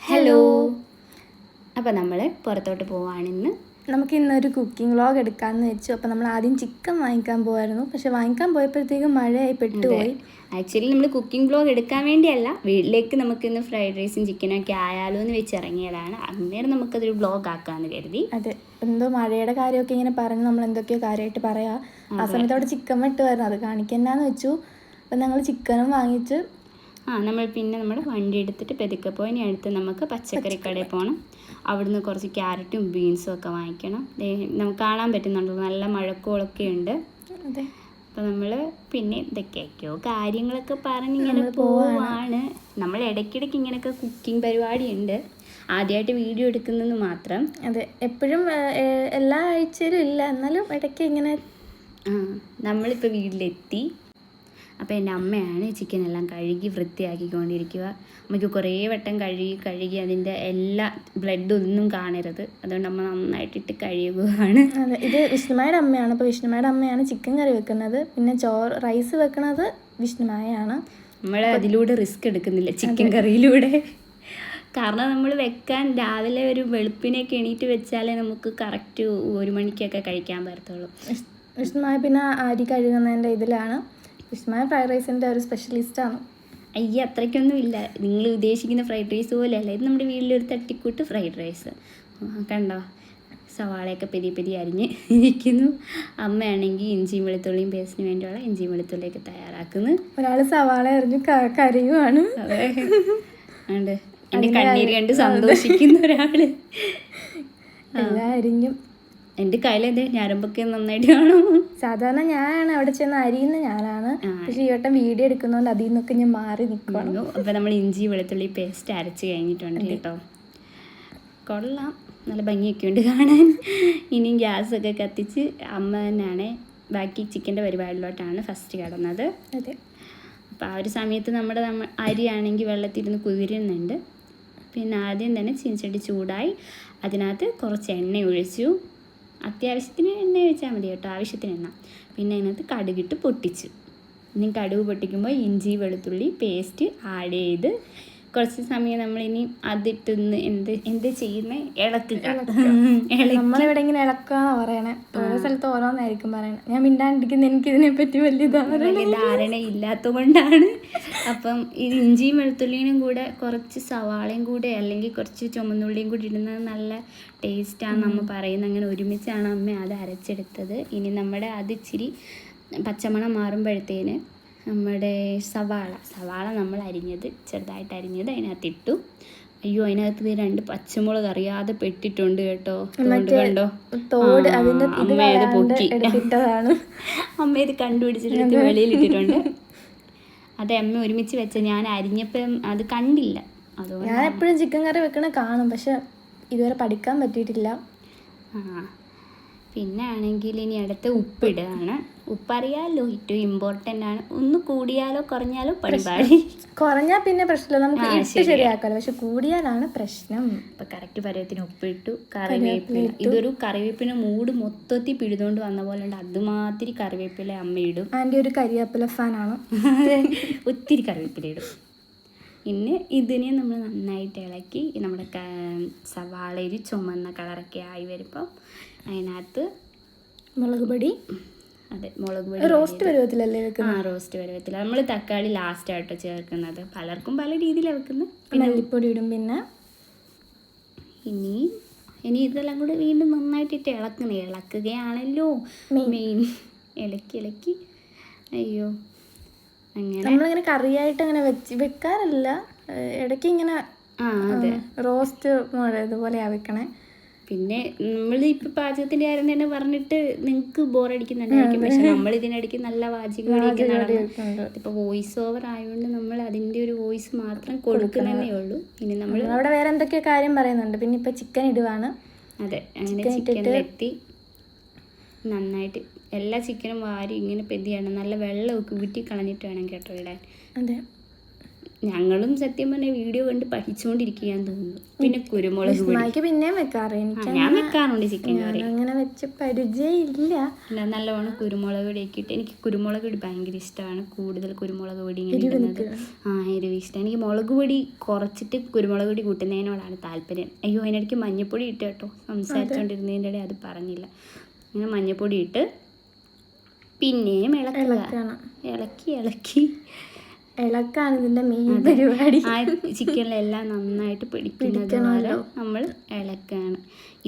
Hello. അപ്പോൾ നമ്മൾ പുറത്തോട്ട് പോവാണിന്ന്. നമുക്ക് ഇന്നൊരു കുക്കിംഗ് വ്ളോഗ് എടുക്കാമെന്ന് വെച്ചു. അപ്പോൾ നമ്മൾ ആദ്യം ചിക്കൻ വാങ്ങിക്കാൻ പോകായിരുന്നു. പക്ഷെ വാങ്ങിക്കാൻ പോയപ്പോഴത്തേക്കും മഴയായി പെട്ടുപോയി. ആക്ച്വലി നമ്മൾ കുക്കിംഗ് വ്ളോഗ് എടുക്കാൻ വേണ്ടിയല്ല, വീട്ടിലേക്ക് നമുക്കിന്ന് ഫ്രൈഡ് റൈസും ചിക്കനൊക്കെ ആയാലോ എന്ന് വെച്ച് ഇറങ്ങിയതാണ്. അന്നേരം നമുക്കതൊരു വ്ളോഗ് ആക്കാമെന്ന് കരുതി. അതെ, എന്തോ മഴയുടെ കാര്യമൊക്കെ ഇങ്ങനെ പറഞ്ഞ് നമ്മൾ എന്തൊക്കെയോ കാര്യമായിട്ട് പറയാം. ആ സമയത്ത് അവിടെ ചിക്കൻ വെട്ടുമായിരുന്നു, അത് കാണിക്കണ്ടെന്ന് വെച്ചു. അപ്പം ഞങ്ങൾ ചിക്കനും വാങ്ങിച്ച് നമ്മൾ നമ്മുടെ വണ്ടി എടുത്തിട്ട് പെതുക്കെ പോയി. ഇനി അടുത്ത് നമുക്ക് പച്ചക്കറി കടയിൽ പോകണം. അവിടുന്ന് കുറച്ച് ക്യാരറ്റും ബീൻസും ഒക്കെ വാങ്ങിക്കണം. നമുക്ക് കാണാൻ പറ്റുന്നുണ്ടോ, നല്ല മഴക്കോളൊക്കെ ഉണ്ട്. അതെ. അപ്പോൾ നമ്മൾ പിന്നെ ഇതൊക്കെയൊക്കെയോ കാര്യങ്ങളൊക്കെ പറഞ്ഞിങ്ങനെ പോവാണ്. നമ്മൾ ഇടയ്ക്കിടയ്ക്ക് ഇങ്ങനെയൊക്കെ കുക്കിംഗ് പരിപാടിയുണ്ട്. ആദ്യമായിട്ട് വീഡിയോ എടുക്കുന്നതെന്ന് മാത്രം. അതെ, എപ്പോഴും എല്ലാ ആഴ്ചയിലും ഇല്ല, എന്നാലും ഇടയ്ക്ക് ഇങ്ങനെ. നമ്മളിപ്പോൾ വീട്ടിലെത്തി. അപ്പോൾ എൻ്റെ അമ്മയാണ് ചിക്കനെല്ലാം കഴുകി വൃത്തിയാക്കിക്കൊണ്ടിരിക്കുക. അമ്മയ്ക്ക് കുറേ വട്ടം കഴുകി അതിൻ്റെ എല്ലാ ബ്ലഡൊന്നും കാണരുത്, അതുകൊണ്ട് അമ്മ നന്നായിട്ടിട്ട് കഴുകുകയാണ്. അതെ, ഇത് വിഷ്ണുമായുടെ അമ്മയാണ്. അപ്പോൾ വിഷ്ണുമായുടെ അമ്മയാണ് ചിക്കൻ കറി വെക്കുന്നത്. പിന്നെ റൈസ് വെക്കുന്നത് വിഷ്ണുമായാണ്. നമ്മൾ അതിലൂടെ റിസ്ക് എടുക്കുന്നില്ല ചിക്കൻ കറിയിലൂടെ. കാരണം നമ്മൾ വെക്കാൻ രാവിലെ ഒരു വെളുപ്പിനൊക്കെ എണീറ്റ് വെച്ചാലേ നമുക്ക് കറക്റ്റ് 1 മണിക്കൊക്കെ കഴിക്കാൻ പറ്റത്തുള്ളൂ. വിഷ്ണുമായ പിന്നെ അരി കഴുകുന്നതിൻ്റെ ഇതിലാണ്. വിഷ്ണുമായ ഫ്രൈഡ് റൈസിൻ്റെ ഒരു സ്പെഷ്യലിസ്റ്റാണ്. അത്രയ്ക്കൊന്നും ഇല്ല. നിങ്ങൾ ഉദ്ദേശിക്കുന്ന ഫ്രൈഡ് റൈസ് പോലെയല്ല ഇത്. നമ്മുടെ വീട്ടിലൊരു തട്ടിക്കൂട്ട് ഫ്രൈഡ് റൈസ്. കണ്ടോ, സവാളയൊക്കെ പെരിയ അരിഞ്ഞ് ഇരിക്കുന്നു. അമ്മയാണെങ്കിൽ ഇഞ്ചിയും വെളുത്തുള്ളിയും പേസ്റ്റിന് വേണ്ടിയുള്ള ഇഞ്ചിയും വെളുത്തുള്ളിയൊക്കെ തയ്യാറാക്കുന്നു. ഒരാൾ സവാള അരിഞ്ഞ് കരയുവാണ്. അതെ, ഉണ്ട്. എൻ്റെ കണ്ണീര് കണ്ട് സന്തോഷിക്കുന്ന ഒരാൾ. എല്ലാം അരിഞ്ഞും എൻ്റെ കയ്യിലെന്തേ ഞരമ്പൊക്കെ നന്നായിട്ട് കാണും. സാധാരണ ഞാനാണ് അവിടെ ചെന്ന് അരിയുന്ന ഞാനാണ്. പക്ഷെ ഈ വട്ടം വീഡിയോ എടുക്കുന്നതുകൊണ്ട് അതിൽ നിന്നൊക്കെ ഞാൻ മാറി നിൽക്കണം. അപ്പോൾ നമ്മൾ ഇഞ്ചി വെളുത്തുള്ളി പേസ്റ്റ് അരച്ച് കഴിഞ്ഞിട്ടുണ്ട് കേട്ടോ. കൊള്ളാം, നല്ല ഭംഗിയൊക്കെ ഉണ്ട് കാണാൻ. ഇനിയും ഗ്യാസൊക്കെ കത്തിച്ച് അമ്മ തന്നെയാണ് ബാക്കി ചിക്കൻ്റെ പരിപാടിയിലോട്ടാണ് ഫസ്റ്റ് കിടന്നത്. അതെ. അപ്പോൾ ആ ഒരു സമയത്ത് നമ്മുടെ അരിയാണെങ്കിൽ വെള്ളത്തിരുന്ന് കുതിരുന്നുണ്ട്. പിന്നെ ആദ്യം തന്നെ ചീനച്ചട്ടി ചൂടായി, അതിനകത്ത് കുറച്ച് എണ്ണ ഒഴിച്ചു. അത്യാവശ്യത്തിന് എണ്ണ ഒഴിച്ചാൽ മതി കേട്ടോ, ആവശ്യത്തിന് എണ്ണ. പിന്നെ അതിനകത്ത് കടുകിട്ട് പൊട്ടിച്ചു. ഇനി കടുക് പൊട്ടിക്കുമ്പോൾ ഇഞ്ചി വെളുത്തുള്ളി പേസ്റ്റ് ആഡ് ചെയ്ത് കുറച്ച് സമയം നമ്മളിനി അതിട്ടൊന്ന് എന്ത് ചെയ്യുന്നത്, ഇളക്കുക. നമ്മളിവിടെ ഇങ്ങനെ ഇളക്കാന്ന് പറയണേ. ഓരോ സ്ഥലത്ത് ഓരോന്നായിരിക്കും പറയണേ. ഞാൻ മിണ്ടാണ്ടിരിക്കുന്ന എനിക്കിതിനെപ്പറ്റി വലിയ ധാരണ ഇല്ലാത്തത് കൊണ്ടാണ്. അപ്പം ഇത് ഇഞ്ചിയും വെളുത്തുള്ളിയും കൂടെ കുറച്ച് സവാളയും കൂടെ അല്ലെങ്കിൽ കുറച്ച് ചുമന്നുള്ളിയും കൂടി ഇടുന്നത് നല്ല ടേസ്റ്റാണ് നമ്മൾ പറയുന്നത്. അങ്ങനെ ഒരുമിച്ചാണ് അമ്മ അത് അരച്ചെടുത്തത്. ഇനി നമ്മുടെ അത് ഇച്ചിരി പച്ചമണം മാറുമ്പോഴത്തേന് നമ്മുടെ സവാള നമ്മൾ ചെറുതായിട്ട് അരിഞ്ഞത് അതിനകത്തിട്ടു. അയ്യോ, അതിനകത്ത് 2 പച്ചമുളക് അറിയാതെ പെട്ടിട്ടുണ്ട് കേട്ടോ. കണ്ടോ, അമ്മ ഇത് പൊക്കി. അമ്മ ഇത് കണ്ടുപിടിച്ചിട്ട് വെളിയിലിട്ടിട്ടുണ്ട്. അത് അമ്മ ഒരുമിച്ച് വെച്ച ഞാൻ അരിഞ്ഞപ്പം അത് കണ്ടില്ല. അതുകൊണ്ട് ഞാൻ എപ്പോഴും ചിക്കൻ കറി വെക്കണ കാണും, പക്ഷെ ഇതുവരെ പഠിക്കാൻ പറ്റിയിട്ടില്ല. പിന്നെ ആണെങ്കിൽ ഇനി അടുത്ത് ഉപ്പിടുകയാണ്. ഉപ്പറിയാലോ, ഏറ്റവും ഇമ്പോർട്ടൻ്റ് ആണ്. ഒന്ന് കൂടിയാലോ കുറഞ്ഞാലോ പരിപാടി. കുറഞ്ഞാൽ പിന്നെ പ്രശ്നമില്ല, നമുക്ക് ഇട്ട് ശരിയാക്കാമല്ലോ. പക്ഷെ കൂടിയാലാണ് പ്രശ്നം. ഇപ്പം കറക്റ്റ് പരുവത്തിന് ഉപ്പിട്ടു. കറിവേപ്പില, ഇതൊരു കറിവേപ്പില മൂട് മൊത്തത്തിൽ പിഴുതുകൊണ്ട് വന്ന പോലെ ഉണ്ട്. അതുമാതിരി കറിവേപ്പില അമ്മ ഇടും. ആൻറ്റി ഒരു കരിവേപ്പില ഫാനാണ്. ഒത്തിരി കറിവേപ്പില ഇടും. പിന്നെ ഇതിനെ നമ്മൾ നന്നായിട്ട് ഇളക്കി നമ്മുടെ സവാള ഒരു ചുമന്ന കളറൊക്കെ ആയി വരുമ്പോൾ അതിനകത്ത് മുളക് പൊടി. അതെ, മുളക് പൊടി റോസ്റ്റ് പരുവത്തിലല്ലേ വെക്കുന്നത്? റോസ്റ്റ് പരുവത്തിൽ. നമ്മൾ തക്കാളി ലാസ്റ്റായിട്ടോ ചേർക്കുന്നത്. പലർക്കും പല രീതിയിലാണ് വെക്കുന്നത്. മല്ലിപ്പൊടി ഇടും. പിന്നെ ഇനി ഇതെല്ലാം കൂടെ വീണ്ടും നന്നായിട്ടിട്ട് ഇളക്കുകയാണല്ലോ മെയിൻ. ഇളക്കി അയ്യോ, അങ്ങനെ നമ്മളിങ്ങനെ കറിയായിട്ട് അങ്ങനെ വെക്കാറില്ല. ഇടയ്ക്ക് ഇങ്ങനെ റോസ്റ്റ് ഇതുപോലെയാണ് വെക്കണേ. പിന്നെ നമ്മൾ ഇപ്പോൾ പാചകത്തിൻ്റെ കാര്യം തന്നെ പറഞ്ഞിട്ട് നിങ്ങൾക്ക് ബോറടിക്കുന്നുണ്ടായിരിക്കും. പക്ഷെ നമ്മൾ ഇതിനിടയ്ക്ക് നല്ല വാചികമൊക്കെ നടന്നു. ഇപ്പോൾ വോയിസ് ഓവർ ആയതുകൊണ്ട് നമ്മൾ അതിൻ്റെ ഒരു വോയിസ് മാത്രം കൊടുക്കുന്നതേ ഉള്ളൂ. ഇനി നമ്മൾ അവിടെ വേറെ എന്തൊക്കെയോ കാര്യം പറയുന്നുണ്ട്. പിന്നെ ഇപ്പോൾ ചിക്കൻ ഇടുവാണ്. അതെ, അങ്ങനെ ചിക്കനിലെത്തി നന്നായിട്ട് എല്ലാ ചിക്കനും വാരി ഇങ്ങനെ പെതിയാണ്. നല്ല വെള്ളമൊക്കെ ഊറ്റി കളഞ്ഞിട്ട് വേണം കേട്ടോ ഇടാൻ. അതെ, ഞങ്ങളും സത്യം പറഞ്ഞാൽ വീഡിയോ കണ്ട് പഠിച്ചുകൊണ്ടിരിക്കുകയാന്ന് തോന്നുന്നു. പിന്നെ കുരുമുളക് പൊടി വിസ്മയ്ക്ക് പിന്നെയും വെക്കാറ്. എനിക്ക് ഞാൻ വെക്കാറുണ്ട് ചിക്കൻ കറി. അങ്ങനെ വെച്ച് പരിചയമില്ല. പിന്നെ നല്ലവണ്ണം കുരുമുളക് പൊടിയൊക്കെ ഇട്ട്, എനിക്ക് കുരുമുളക് പൊടി ഭയങ്കര ഇഷ്ടമാണ്. കൂടുതൽ കുരുമുളക് പൊടി ഇങ്ങനെ ഇടുന്നത്. എരിവ് ഇഷ്ടം. എനിക്ക് മുളക് പൊടി കുറച്ചിട്ട് കുരുമുളക് പൊടി കൂട്ടുന്നതിനോടാണ് താല്പര്യം. അയ്യോ, അതിനിടയ്ക്ക് മഞ്ഞൾപ്പൊടി ഇട്ട് കേട്ടോ, സംസാരിച്ചുകൊണ്ടിരുന്നതിൻ്റെ ഇടയിൽ അത് പറഞ്ഞില്ല. ഇങ്ങനെ മഞ്ഞൾപ്പൊടി ഇട്ട് പിന്നെയും ഇളക്കാണ് ഇതിന്റെ മെയിൻ പരിപാടി. ആ ചിക്കനിലെല്ലാം നന്നായിട്ട് പിടിക്കുന്നത് വരെ നമ്മൾ ഇളക്കാണ്.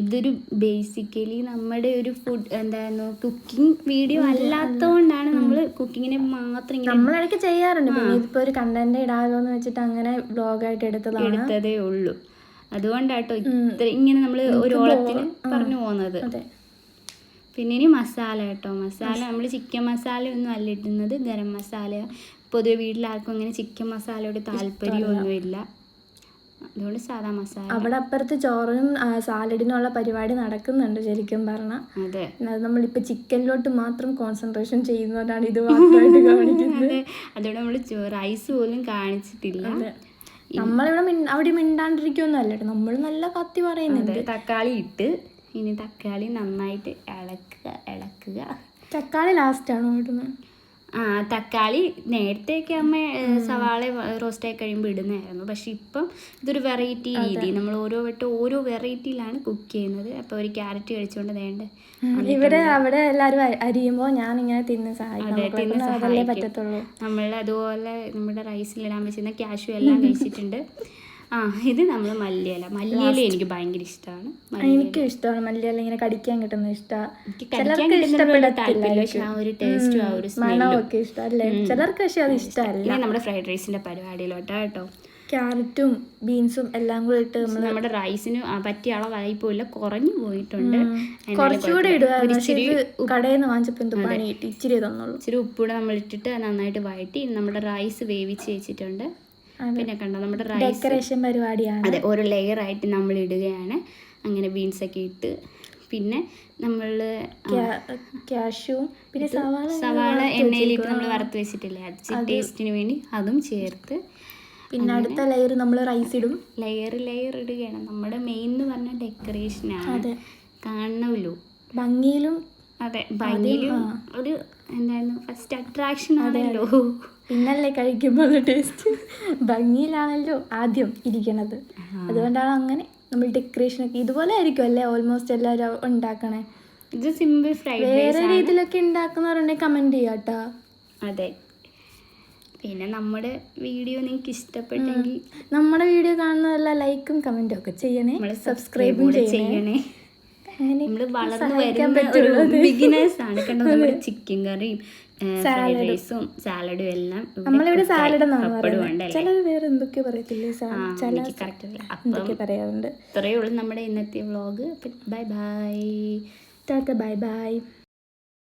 ഇതൊരു ബേസിക്കലി നമ്മുടെ ഒരു ഫുഡ് എന്തായിരുന്നു കുക്കിംഗ് വീഡിയോ അല്ലാത്തതുകൊണ്ടാണ് നമ്മൾ കുക്കിങ്ങിനെ മാത്രം നമ്മളിടയ്ക്ക് ചെയ്യാറുണ്ട്. പിന്നെ ഇതിപ്പോ ഒരു കണ്ടന്റ് ഇടാലോ എന്ന് വെച്ചിട്ട് അങ്ങനെ വ്ലോഗായിട്ട് എടുത്തതേ ഉള്ളൂ. അതുകൊണ്ടാട്ടോ ഇത്ര ഇങ്ങനെ നമ്മൾ ഒരു ഓളത്തിന് പറഞ്ഞു പോകുന്നത്. പിന്നെ ഇനി മസാല കേട്ടോ. മസാല നമ്മൾ ചിക്കൻ മസാല ഒന്നും അല്ല ഇടുന്നത്, ഗരം മസാല. പൊതുവെ വീട്ടിലാർക്കും അങ്ങനെ ചിക്കൻ മസാലയോട് താല്പര്യമൊന്നുമില്ല, അതുകൊണ്ട് സാധാ മസാല. അവിടെ അപ്പുറത്ത് ചോറിനും സാലഡിനുള്ള പരിപാടി നടക്കുന്നുണ്ട് ശരിക്കും പറഞ്ഞാൽ. അതെ, അത് നമ്മളിപ്പോ ചിക്കനിലോട്ട് മാത്രം കോൺസെൻട്രേഷൻ ചെയ്യുന്നവരാണ് ഇത് മാത്രമായിട്ട് കാണിക്കുന്നത്. അതുകൊണ്ട് നമ്മൾ റൈസ് പോലും കാണിച്ചിട്ടില്ല. നമ്മളിവിടെ അവിടെ മിണ്ടാണ്ടിരിക്കൊന്നും അല്ല കേട്ടോ, നമ്മൾ നല്ല കത്തി പറയുന്നുണ്ട്. തക്കാളി ഇട്ട് ഇനി തക്കാളി നന്നായിട്ട് ഇളക്കുക. തക്കാളി ലാസ്റ്റാണോ ഇടുന്നത്? തക്കാളി നേരത്തെയൊക്കെ അമ്മ സവാള റോസ്റ്റായി കഴിയുമ്പോൾ ഇടുന്നതായിരുന്നു. പക്ഷെ ഇപ്പം ഇതൊരു വെറൈറ്റി രീതി, നമ്മൾ ഓരോ വട്ടം ഓരോ വെറൈറ്റിയിലാണ് കുക്ക് ചെയ്യുന്നത്. അപ്പോൾ ഒരു ക്യാരറ്റ് കഴിച്ചുകൊണ്ട് വേണ്ടേ ഇവിടെ അവിടെ എല്ലാവരും അരിയുമ്പോൾ ഞാൻ ഇങ്ങനെ തിന്ന് സഹായിക്കും, പറ്റത്തുള്ളൂ. നമ്മൾ അതുപോലെ നമ്മുടെ റൈസിലിടാൻ വെച്ചിരുന്ന കാഷ്യൂ എല്ലാം കഴിച്ചിട്ടുണ്ട്. ഇത് നമ്മൾ മല്ലിയില എനിക്ക് ഭയങ്കര ഇഷ്ടമാണ്. എനിക്കും ഇഷ്ടമാണ് മല്ലിയില, ഇങ്ങനെ കടിക്കാൻ കിട്ടുന്ന ഇഷ്ടമാണ്. മണമൊക്കെ ഇഷ്ടമല്ലേ ചിലർക്ക്, പക്ഷെ അത് ഇഷ്ടമല്ല. നമ്മുടെ ഫ്രൈഡ് റൈസിന്റെ പരിപാടിയിലോട്ടാ കേട്ടോ. ക്യാരറ്റും ബീൻസും എല്ലാം കൂടെ ഇട്ട് നമ്മുടെ റൈസിന് പറ്റിയ അളവായി പോയില്ല, കുറഞ്ഞു പോയിട്ടുണ്ട്. കുറച്ചുകൂടെ ഇടുക, കടയിൽ നിന്ന് വാങ്ങിച്ചപ്പോൾ പണി കിട്ടി, ഇച്ചിരി തന്നുള്ളൂ. ഇച്ചിരി ഉപ്പൂടെ നമ്മൾ ഇട്ടിട്ട് നന്നായിട്ട് വഴറ്റി നമ്മുടെ റൈസ് വേവിച്ച് വെച്ചിട്ടുണ്ട്. പിന്നെ കണ്ടോ നമ്മുടെ റൈസ് ഡെക്കറേഷൻ പരിപാടിയാണ്. അതെ, ഓരോ ലെയർ ആയിട്ട് നമ്മൾ ഇടുകയാണ്. അങ്ങനെ ബീൻസ് ഒക്കെ ഇട്ട് പിന്നെ നമ്മൾ കാഷ്യൂവും പിന്നെ സവാള എണ്ണയിലിട്ട് നമ്മൾ വറുത്ത് വെച്ചിട്ടില്ലേ, അത് ടേസ്റ്റിന് വേണ്ടി അതും ചേർത്ത് പിന്നെ അടുത്ത ലെയർ നമ്മൾ റൈസ് ഇടും. ലെയർ ഇടുകയാണ്. നമ്മുടെ മെയിൻ എന്ന് പറഞ്ഞാൽ ഡെക്കറേഷനാണ്, കാണണമല്ലോ ഭംഗിയിലും. അതെ, ഭംഗിയിലും ഒരു എന്തായിരുന്നു ഫസ്റ്റ് അട്രാക്ഷൻ ആണല്ലോ, പിന്നല്ലേ കഴിക്കുമ്പോൾ ടേസ്റ്റ്. ഭംഗിയിലാണല്ലോ ആദ്യം ഇരിക്കണത്, അതുകൊണ്ടാണ് അങ്ങനെ നമ്മൾ ഡെക്കറേഷനൊക്കെ ഇതുപോലെ ആയിരിക്കും അല്ലേ ഓൾമോസ്റ്റ് എല്ലാവരും ഉണ്ടാക്കണേ. ഇത് സിമ്പിൾ ഫ്രൈഡ് റൈസ്. വേറെ രീതിയിലൊക്കെ ഉണ്ടാക്കുന്നവരുണ്ടെങ്കിൽ കമന്റ് ചെയ്യാട്ടോ. അതെ, പിന്നെ നമ്മുടെ വീഡിയോ നിങ്ങൾക്ക് ഇഷ്ടപ്പെട്ടെങ്കിൽ നമ്മുടെ വീഡിയോ കാണുന്നതെല്ലാം ലൈക്കും കമന്റും ഒക്കെ ചെയ്യണേ, സബ്സ്ക്രൈബും ചെയ്യണേ. നമ്മൾ വളർന്നു വരുന്ന ബിഗിനേഴ്സ് ആണ് കണ്ടോ. നമ്മുടെ ചിക്കൻ കറിയും ഫ്രൈഡ് റൈസും സാലഡും എല്ലാം നമ്മളിവിടെ സാലഡ് ചിലർ വേറെ എന്തൊക്കെയോ പറയത്തില്ലേ, പറയാറുണ്ട്. ഇത്രയേ ഉള്ളൂ നമ്മുടെ ഇന്നത്തെ vlog. Bye bye, Tata, bye bye.